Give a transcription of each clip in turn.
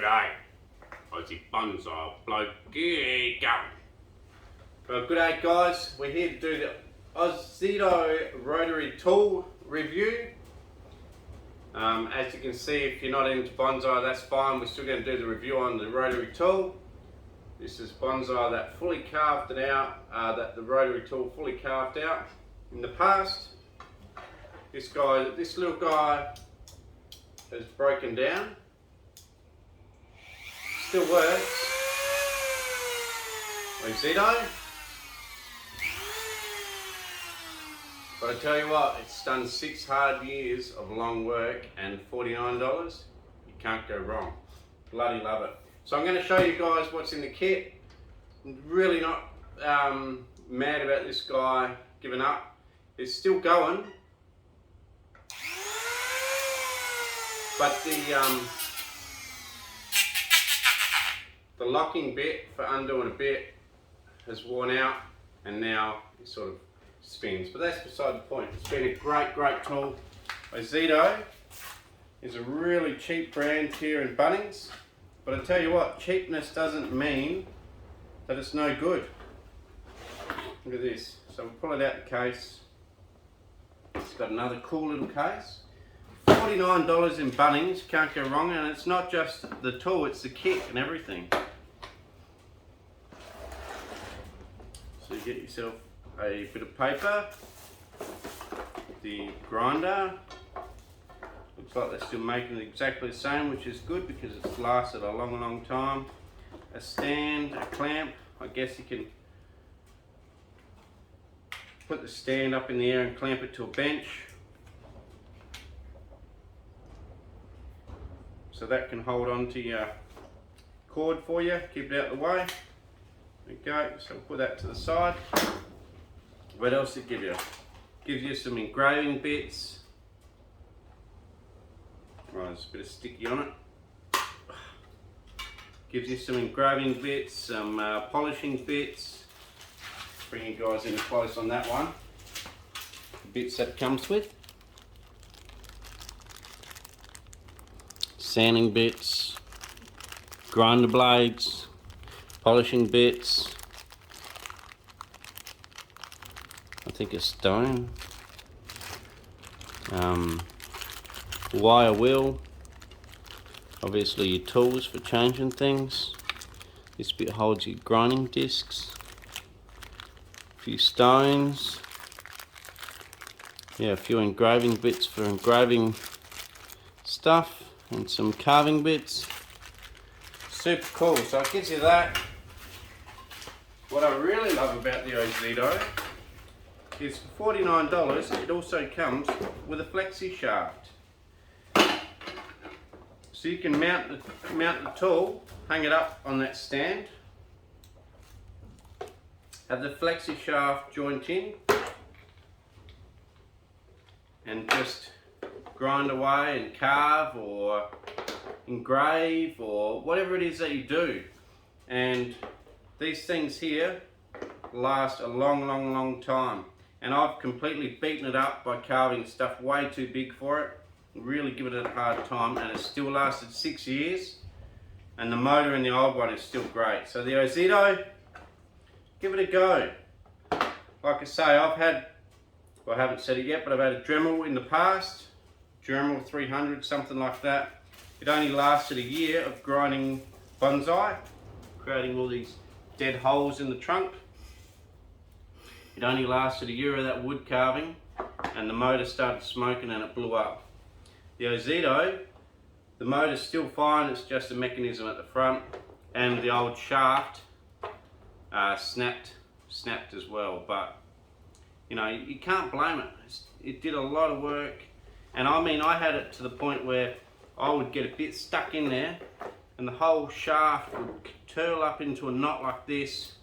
G'day, Aussie Bonsai Bloke, here you go. Well, good day guys, we're here to do the Ozito Rotary tool review. As you can see, if you're not into bonsai, that's fine. We're still going to do the review on the rotary tool. This is bonsai that fully carved it out, the rotary tool fully carved out. In the past, this little guy has broken down. Still works. Ozito. But I tell you what, it's done 6 hard years of long work and $49. You can't go wrong. Bloody love it. So I'm going to show you guys what's in the kit. I'm really not mad about this guy giving up. It's still going. But the locking bit for undoing a bit has worn out and now it sort of spins. But that's beside the point. It's been a great tool. Ozito is a really cheap brand here in Bunnings. But I tell you what, cheapness doesn't mean that it's no good. Look at this. So we'll pull it out the case. It's got another cool little case. $49 in Bunnings, can't go wrong, and it's not just the tool, it's the kit and everything. So you get yourself a bit of paper, the grinder, looks like they're still making it exactly the same, which is good because it's lasted a long time. A stand, a clamp, I guess you can put the stand up in the air and clamp it to a bench. So that can hold on to your cord for you, keep it out of the way. There we go, so we'll put that to the side. What else did it give you? Gives you some engraving bits. Right, there's a bit of sticky on it. Gives you some engraving bits, some polishing bits. Bring you guys in close on that one. The bits that it comes with. Sanding bits, grinder blades, polishing bits, I think a stone, wire wheel, obviously your tools for changing things. This bit holds your grinding discs, a few stones, yeah, a few engraving bits for engraving stuff. And some carving bits. Super cool. So it gives you that. What I really love about the Ozito is for $49 it also comes with a Flexi shaft. So you can mount the tool, hang it up on that stand, have the Flexi shaft joint in, and just grind away and carve or engrave or whatever it is that you do. And these things here last a long time, and I've completely beaten it up by carving stuff way too big for it, really given it a hard time, and it still lasted 6 years, and the motor in the old one is still great. So the Ozito, give it a go. Like I say, I haven't said it yet, but I've had a Dremel in the past, Dremel 300, something like that. It only lasted a year of grinding bonsai, creating all these dead holes in the trunk. It only lasted a year of that wood carving, and the motor started smoking and it blew up. The Ozito, the motor's still fine, it's just a mechanism at the front, and the old shaft snapped as well. But you know, you can't blame it. It did a lot of work. And I mean, I had it to the point where I would get a bit stuck in there and the whole shaft would curl up into a knot like this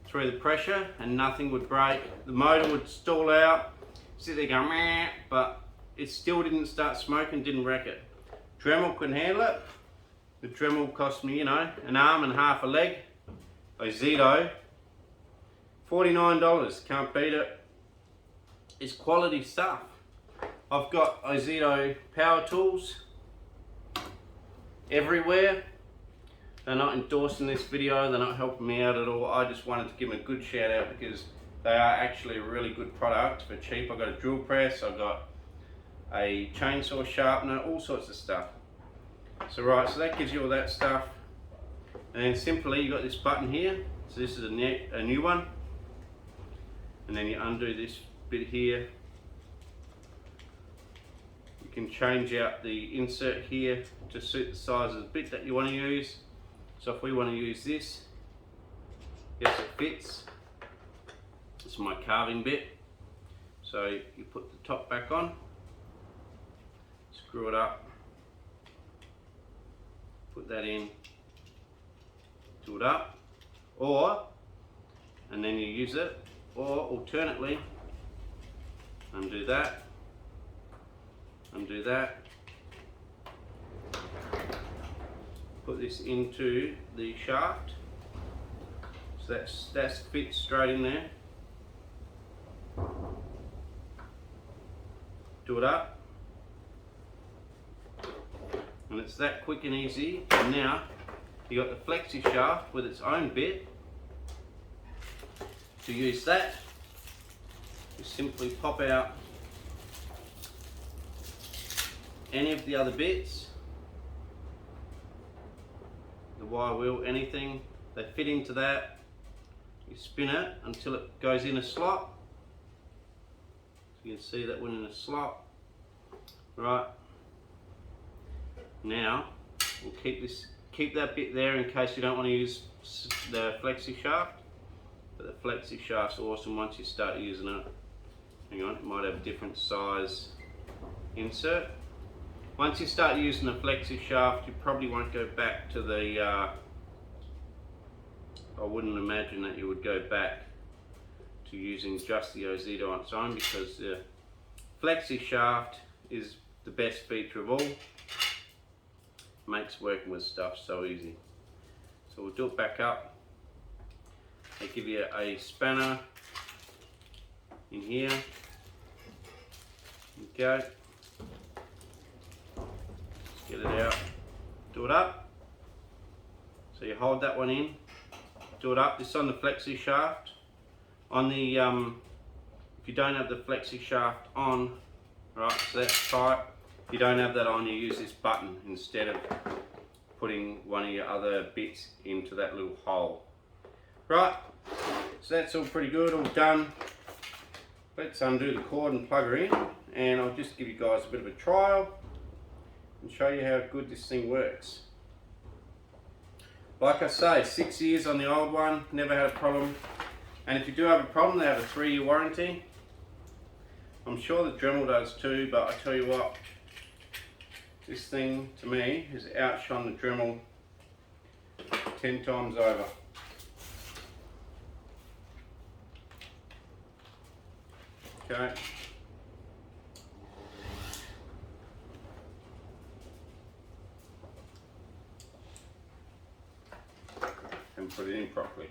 through the pressure and nothing would break. The motor would stall out, sit there going meh, but it still didn't start smoking, didn't wreck it. Dremel couldn't handle it. The Dremel cost me, you know, an arm and half a leg. Ozito, $49, can't beat it. It's quality stuff. I've got Ozito power tools everywhere. They're not endorsing this video, they're not helping me out at all. I just wanted to give them a good shout out because they are actually a really good product for cheap. I've got a drill press, I've got a chainsaw sharpener, all sorts of stuff. So right, so that gives you all that stuff. And then simply you got this button here. So this is a new one. And then you undo this bit here. You can change out the insert here to suit the size of the bit that you want to use. So if we want to use this, yes, it fits. It's my carving bit. So you put the top back on, screw it up, put that in, do it up, and then you use it, or alternately, undo that, put this into the shaft, so that fits straight in there. Do it up, and it's that quick and easy. And now you got the Flexi shaft with its own bit. To use that, you simply pop out any of the other bits, the wire wheel, anything, they fit into that. You spin it until it goes in a slot. So you can see that went in a slot. Right. Now we'll keep that bit there in case you don't want to use the Flexi shaft. But the Flexi shaft's awesome once you start using it. Hang on, it might have a different size insert. Once you start using the Flexi shaft, you probably won't go back to the, I wouldn't imagine that you would go back to using just the Ozito on its own, because the Flexi shaft is the best feature of all. Makes working with stuff so easy. So we'll do it back up. They give you a spanner in here. Okay. Get it out, do it up. So you hold that one in, do it up. This is on the Flexi shaft. On the, if you don't have the Flexi shaft on, right, so that's tight. If you don't have that on, you use this button instead of putting one of your other bits into that little hole. Right, so that's all pretty good, all done. Let's undo the cord and plug her in, and I'll just give you guys a bit of a trial and show you how good this thing works. Like I say, 6 years on the old one, never had a problem. And if you do have a problem, they have a 3-year warranty. I'm sure the Dremel does too, but I tell you what, this thing to me has outshone the Dremel 10 times over. Okay. And put it in properly.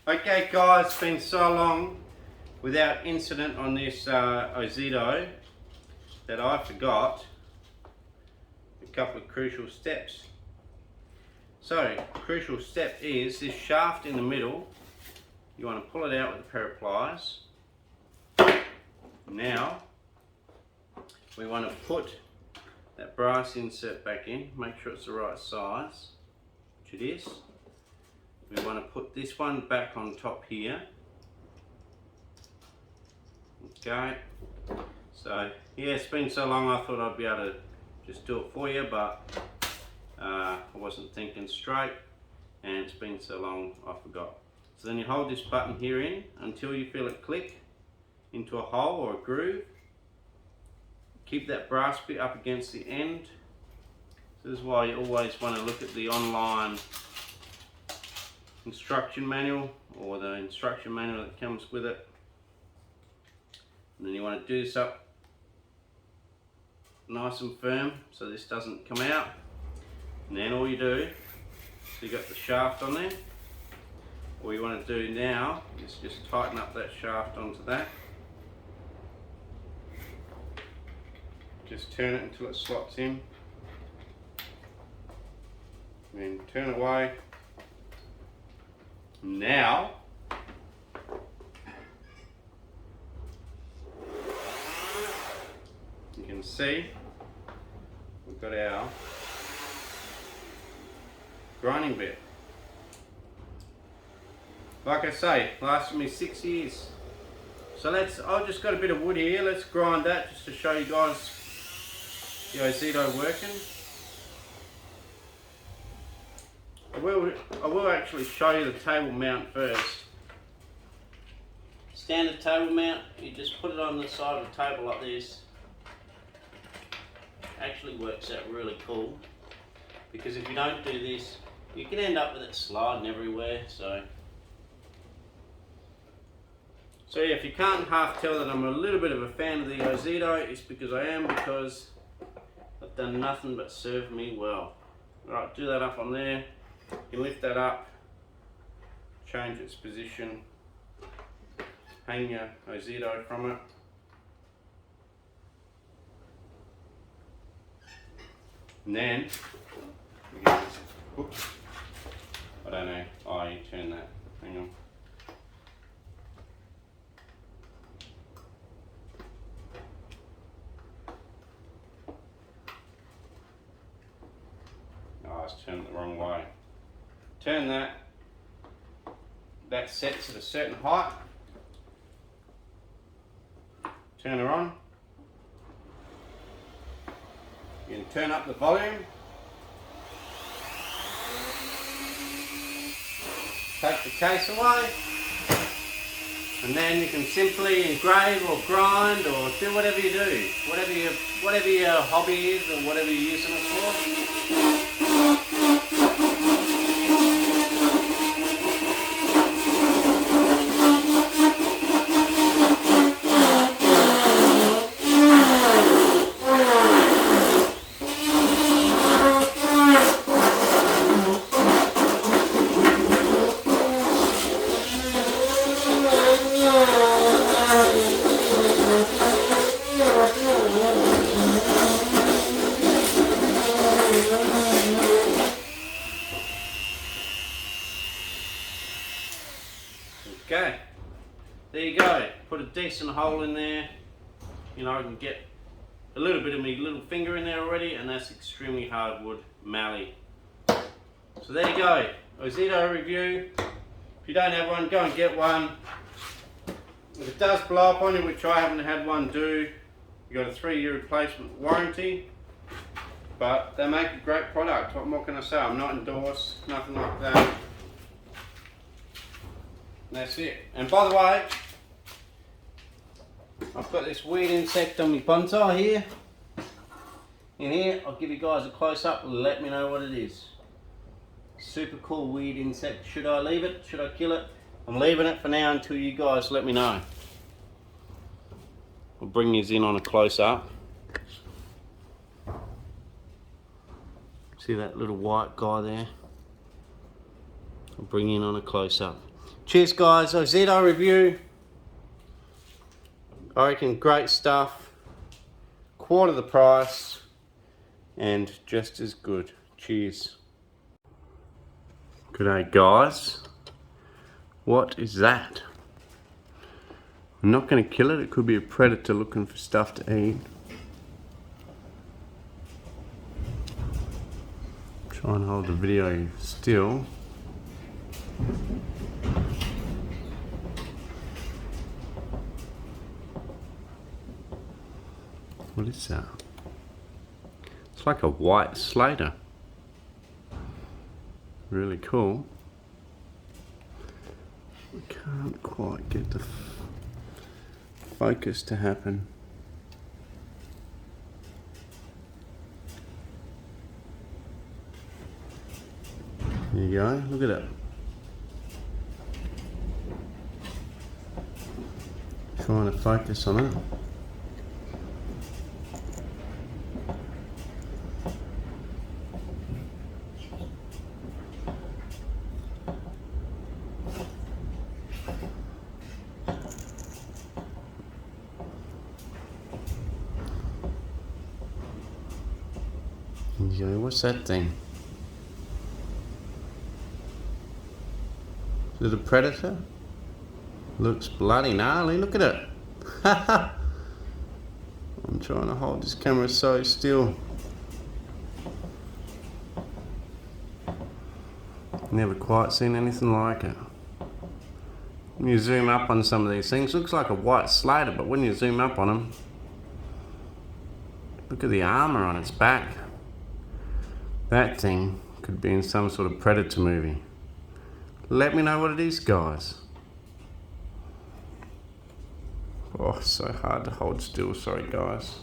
Okay guys, it's been so long without incident on this Ozito that I forgot a couple of crucial steps. So, crucial step is this shaft in the middle. You want to pull it out with a pair of pliers. Now, we want to put that brass insert back in, make sure it's the right size, which it is. We want to put this one back on top here. Okay, so yeah, it's been so long I thought I'd be able to just do it for you, but I wasn't thinking straight, and it's been so long I forgot. So then you hold this button here in until you feel it click into a hole or a groove. Keep that brass bit up against the end. So this is why you always want to look at the online instruction manual, or the instruction manual that comes with it. And then you want to do this up nice and firm so this doesn't come out. And then all you do, so you got the shaft on there. All you want to do now is just tighten up that shaft onto that. Just turn it until it slots in. and turn away. Now you can see we've got our grinding bit. Like I say, lasted me 6 years. So I've just got a bit of wood here. Let's grind that just to show you guys the Ozito working. I will actually show you the table mount first. Standard table mount, you just put it on the side of the table like this. Actually works out really cool, because if you don't do this, you can end up with it sliding everywhere. So yeah, if you can't half tell that I'm a little bit of a fan of the Ozito, it's because I am, because I've done nothing but serve me well. Right, do that up on there. You can lift that up, change its position, hang your Ozito from it. And then, oops, I don't know, you turn that, hang on. I was turning it the wrong way. Turn that sets at a certain height. Turn her on. You can turn up the volume. Take the case away. And then you can simply engrave or grind or do whatever you do. Whatever your hobby is or whatever you're using it for. Okay, there you go. Put a decent hole in there. You know, I can get a little bit of my little finger in there already, and that's extremely hardwood mallee. So there you go, Ozito review. If you don't have one, go and get one. If it does blow up on you, which I haven't had one do, you got a 3-year replacement warranty. But they make a great product. What more can I say? I'm not endorsed, nothing like that. That's it. And by the way, I've got this weird insect on my bonsai here. In here, I'll give you guys a close up and let me know what it is. Super cool weird insect. Should I leave it? Should I kill it? I'm leaving it for now until you guys let me know. I'll bring these in on a close up. See that little white guy there? I'll bring in on a close up. Cheers guys, Ozito review. I reckon great stuff. Quarter the price and just as good. Cheers. G'day guys. What is that? I'm not going to kill it. It could be a predator looking for stuff to eat. Try and hold the video still. What is that? It's like a white slater. Really cool. I can't quite get the focus to happen. There you go, look at it. Trying to focus on it. What's that thing? Is it a predator? Looks bloody gnarly, look at it. I'm trying to hold this camera so still. Never quite seen anything like it. When you zoom up on some of these things, looks like a white slater, but when you zoom up on them, look at the armor on its back. That thing could be in some sort of predator movie. Let me know what it is, guys. Oh, so hard to hold still, sorry guys.